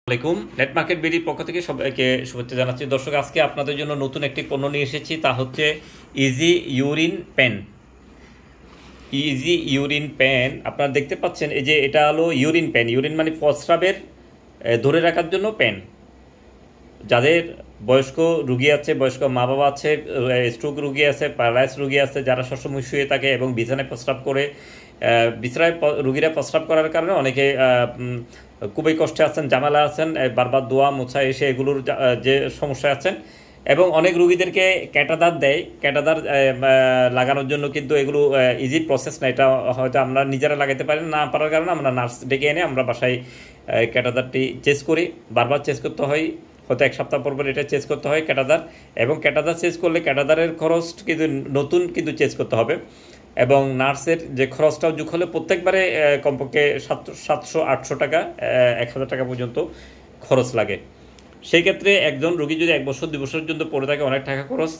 আসসালামাইকুম। Net market বিডির পক্ষ থেকে সবাইকে শুভেচ্ছা জানাচ্ছি। দর্শক, আজকে আপনাদের জন্য নতুন একটি পণ্য নিয়ে এসেছি, তা হচ্ছে easy urine pan. Easy urine pan আপনারা দেখতে পাচ্ছেন, এই যে এটা হলো ইউরিন পেন। ইউরিন মানে প্রস্রাবের ধরে রাখার জন্য পেন। যাদের বয়স্ক রুগী আছে, বয়স্ক মা বাবা আছে, স্ট্রোক রুগী আছে, প্যারালাইস রুগী আছে, যারা সবসময় শুয়ে থাকে এবং বিছানায় প্রস্রাব করে, বিছানায় রুগীরা প্রস্রাব করার কারণে অনেকে খুবই কষ্টে আছেন, ঝামেলা আছেন, বারবার দোয়া মোছা এসে এগুলোর যে সমস্যা আছেন, এবং অনেক রুগীদেরকে ক্যাটাদার দেয়। ক্যাটাদার লাগানোর জন্য কিন্তু এগুলো ইজি প্রসেস না। এটা হয়তো আমরা নিজেরা লাগাতে পারি না পারার কারণে আমরা নার্স ডেকে এনে আমরা বাসায় ক্যাটাদারটি চেঞ্জ করি। বারবার চেঞ্জ করতে হয়, হয়তো এক সপ্তাহ পর এটা চেঞ্জ করতে হয় ক্যাটাদার। এবং ক্যাটাদার চেঞ্জ করলে ক্যাটাদারের খরচ কিন্তু নতুন কিন্তু চেঞ্জ করতে হবে, এবং নার্সের যে খরচটাও যোগ হলে প্রত্যেকবারে কমপক্ষে 700-800 টাকা, 1000 টাকা পর্যন্ত খরচ লাগে। সেই ক্ষেত্রে একজন রোগী যদি 1 বছর 2 বছরের জন্য পড়ে থাকে, অনেক টাকা খরচ।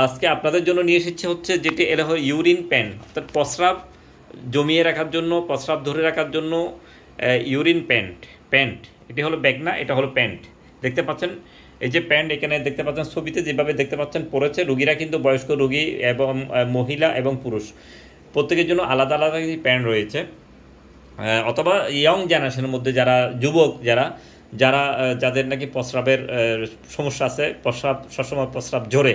আজকে আপনাদের জন্য নিয়ে এসেছে হচ্ছে যেটি এলা হয় ইউরিন প্যান, অর্থাৎ প্রস্রাব জমিয়ে রাখার জন্য, প্রস্রাব ধরে রাখার জন্য ইউরিন প্যান্ট। এটি হলো ব্যাগ না, এটা হলো প্যান্ট। দেখতে পাচ্ছেন এই যে প্যান্ট, এখানে দেখতে পাচ্ছেন ছবিতে যেভাবে দেখতে পাচ্ছেন পড়েছে। রুগীরা কিন্তু বয়স্ক রুগী এবং মহিলা এবং পুরুষ প্রত্যেকের জন্য আলাদা আলাদা প্যান্ট রয়েছে। অথবা ইয়ং জেনারেশনের মধ্যে যারা যুবক, যাদের নাকি প্রস্রাবের সমস্যা আছে, প্রস্রাব সবসময় প্রস্রাব ঝরে,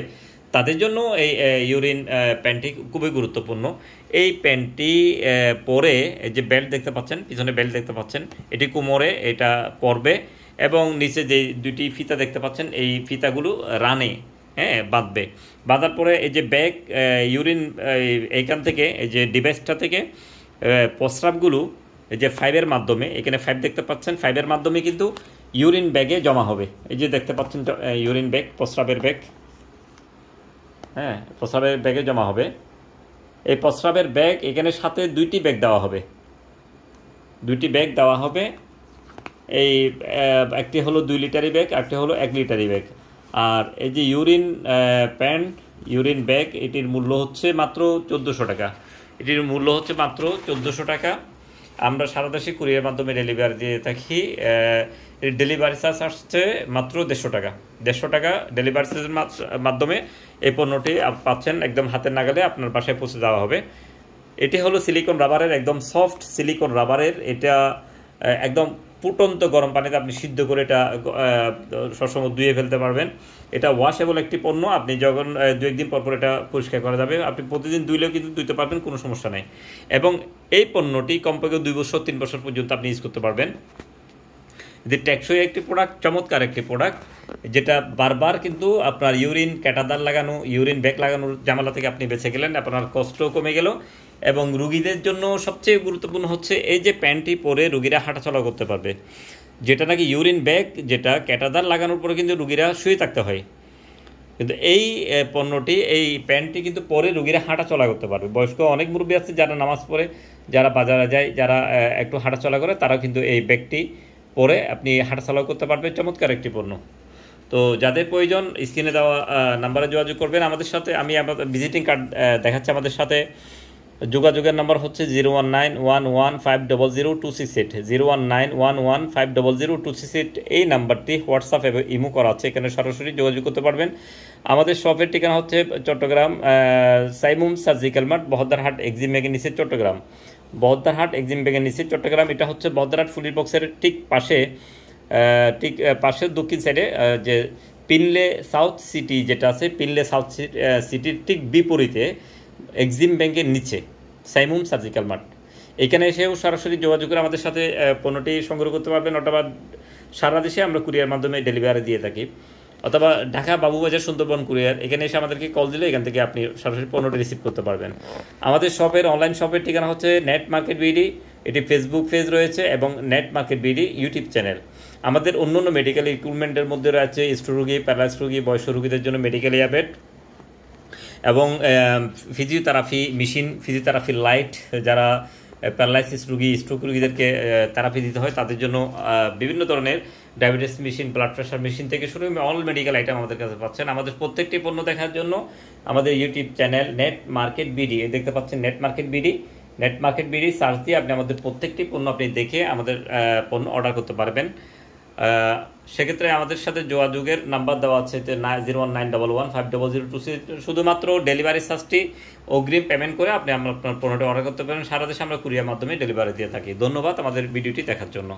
তাদের জন্য এই ইউরিন প্যান্টটি খুবই গুরুত্বপূর্ণ। এই প্যান্টটি পরে এই যে বেল্ট দেখতে পাচ্ছেন, পিছনে বেল্ট দেখতে পাচ্ছেন, এটি কোমরে এটা পরবে, এবং নিচে যে দুটি ফিতা দেখতে পাচ্ছেন, এই ফিতাগুলো রানে বাঁধার পরে এই যে ব্যাগ ইউরিন এইখান থেকে, এই যে ডিভাইসটা থেকে প্রস্রাবগুলো এই যে ফাইবের মাধ্যমে, এখানে ফাইব দেখতে পাচ্ছেন, ফাইবের মাধ্যমে কিন্তু ইউরিন ব্যাগে জমা হবে। এই যে দেখতে পাচ্ছেন ইউরিন ব্যাগ, প্রস্রাবের ব্যাগ, প্রস্রাবের ব্যাগে জমা হবে। এই প্রস্রাবের ব্যাগ এখানে সাথে দুইটি ব্যাগ দেওয়া হবে। এই একটি হলো 2 লিটারি ব্যাগ, একটি হলো 1 লিটারি ব্যাগ। আর এই যে ইউরিন প্যান্ট, ইউরিন ব্যাগ, এটির মূল্য হচ্ছে মাত্র 1400 টাকা। আমরা সারা দেশে কুরিয়ার মাধ্যমে ডেলিভারি দিয়ে থাকি। ডেলিভারি চার্জ আসছে মাত্র 150 টাকা। ডেলিভারি চার্জের মাধ্যমে এই পণ্যটি পাচ্ছেন একদম হাতের নাগালে, আপনার বাসায় পৌঁছে দেওয়া হবে। এটি হলো সিলিকন রাবারের, একদম সফট সিলিকন রাবারের। এটা একদম ফুটন্ত গরম পানিতে আপনি সিদ্ধ করে এটা সবসময় ধুয়ে ফেলতে পারবেন। এটা ওয়াশেবল একটি পণ্য। আপনি যখন 2-1 দিন পর এটা পরিষ্কার করা যাবে। আপনি প্রতিদিন ধুইলেও কিন্তু ধুইতে পারবেন, কোনো সমস্যা নেই। এবং এই পণ্যটি কমপক্ষে 2 বছর 3 বছর পর্যন্ত আপনি ইউজ করতে পারবেন। যে টেকসই একটি প্রোডাক্ট, চমৎকার একটি প্রোডাক্ট, যেটা বারবার কিন্তু আপনার ইউরিন ক্যাটাদার লাগানো, ইউরিন ব্যাগ লাগানোর ঝামেলা থেকে আপনি বেঁচে গেলেন, আপনার কষ্ট কমে গেল। এবং রুগীদের জন্য সবচেয়ে গুরুত্বপূর্ণ হচ্ছে এই যে প্যান্টটি পরে রুগীরা হাঁটাচলা করতে পারবে। যেটা নাকি ইউরিন ব্যাগ, যেটা ক্যাটাদার লাগানোর পরে কিন্তু রুগীরা শুয়ে থাকতে হয়, কিন্তু এই পণ্যটি, এই প্যান্টটি কিন্তু পরে রুগীরা হাঁটাচলা করতে পারবে। বয়স্ক অনেক মুরব্বী আছে যারা নামাজ পড়ে, যারা বাজারে যায়, যারা একটু হাঁটাচলা করে, তারাও কিন্তু এই ব্যাগটি পরে আপনি হাঁটাচলাও করতে পারবেন। চমৎকার একটি পণ্য। তো যাদের প্রয়োজন স্ক্রিনে দেওয়া নাম্বারে যোগাযোগ করবেন আমাদের সাথে। আমি আমাদের ভিজিটিং কার্ড দেখাচ্ছি। আমাদের সাথে যোগাযোগের নাম্বার হচ্ছে 01911500268, 01911500268। এই নাম্বারটি হোয়াটসঅ্যাপ এবং ইমো করা আছে, এখানে সরাসরি যোগাযোগ করতে পারবেন। আমাদের শপের ঠিকানা হচ্ছে Chittagong Saimum surgical mart, Bahaddarhat Exim ব্যাগের নিচে চট্টগ্রাম। এটা হচ্ছে বহদ্দারহাট ফুলির বক্সের ঠিক পাশে দক্ষিণ সাইডে যে পিনলে সাউথ সিটি যেটা আছে, পিনলে সাউথ সিটির ঠিক বিপরীতে এক্সিম ব্যাংকের নিচে সাইমুম সার্জিক্যাল মার্ট। এখানে এসেও সরাসরি যোগাযোগ করে আমাদের সাথে পণ্যটি সংগ্রহ করতে পারবেন। অথবা সারা দেশে আমরা কুরিয়ার মাধ্যমে ডেলিভারি দিয়ে থাকি, অথবা ঢাকা বাবুবাজার সুন্দরবন কুরিয়ার, এখানে এসে আমাদেরকে কল দিলে এখান থেকে আপনি সরাসরি পণ্যটি রিসিভ করতে পারবেন। আমাদের অনলাইন শপের ঠিকানা হচ্ছে নেট মার্কেট বিডি, এটি ফেসবুক পেজ রয়েছে, এবং net market BD YouTube channel. আমাদের অন্য মেডিকেল ইকুইপমেন্টের মধ্যে রয়েছে স্ট্রোক রোগী, প্যারালাইস রোগী, বয়স্ক রোগীদের জন্য মেডিকেল এয়ারবেড, এবং ফিজিওথেরাপি মেশিন, ফিজিওথেরাপি লাইট, যারা প্যারালাইসিস রোগী, স্ট্রোক রোগীদেরকে থেরাপি দিতে হয় তাদের জন্য বিভিন্ন ধরনের diabetes machine, blood pressure machine থেকে শুরু করে অল মেডিকেল আইটেম আমাদের কাছে পাচ্ছেন। আমাদের প্রত্যেকটি পণ্য দেখার জন্য আমাদের YouTube channel net market BD, দেখতে পাচ্ছেন নেট মার্কেট বিডি সার্চ দিয়ে আপনি আমাদের প্রত্যেকটি পণ্য আপনি দেখে আমাদের পণ্য অর্ডার করতে পারবেন। সেক্ষেত্রে আমাদের সাথে যোগাযোগের নাম্বার দেওয়া আছে 01911150026। শুধুমাত্র ডেলিভারি চার্জটি অগ্রিম পেমেন্ট করে আপনি আপনার পণ্যটি অর্ডার করতে পারেন। সারা দেশে আমরা কুরিয়ার মাধ্যমে ডেলিভারি দিয়ে থাকি। ধন্যবাদ আমাদের ভিডিওটি দেখার জন্য।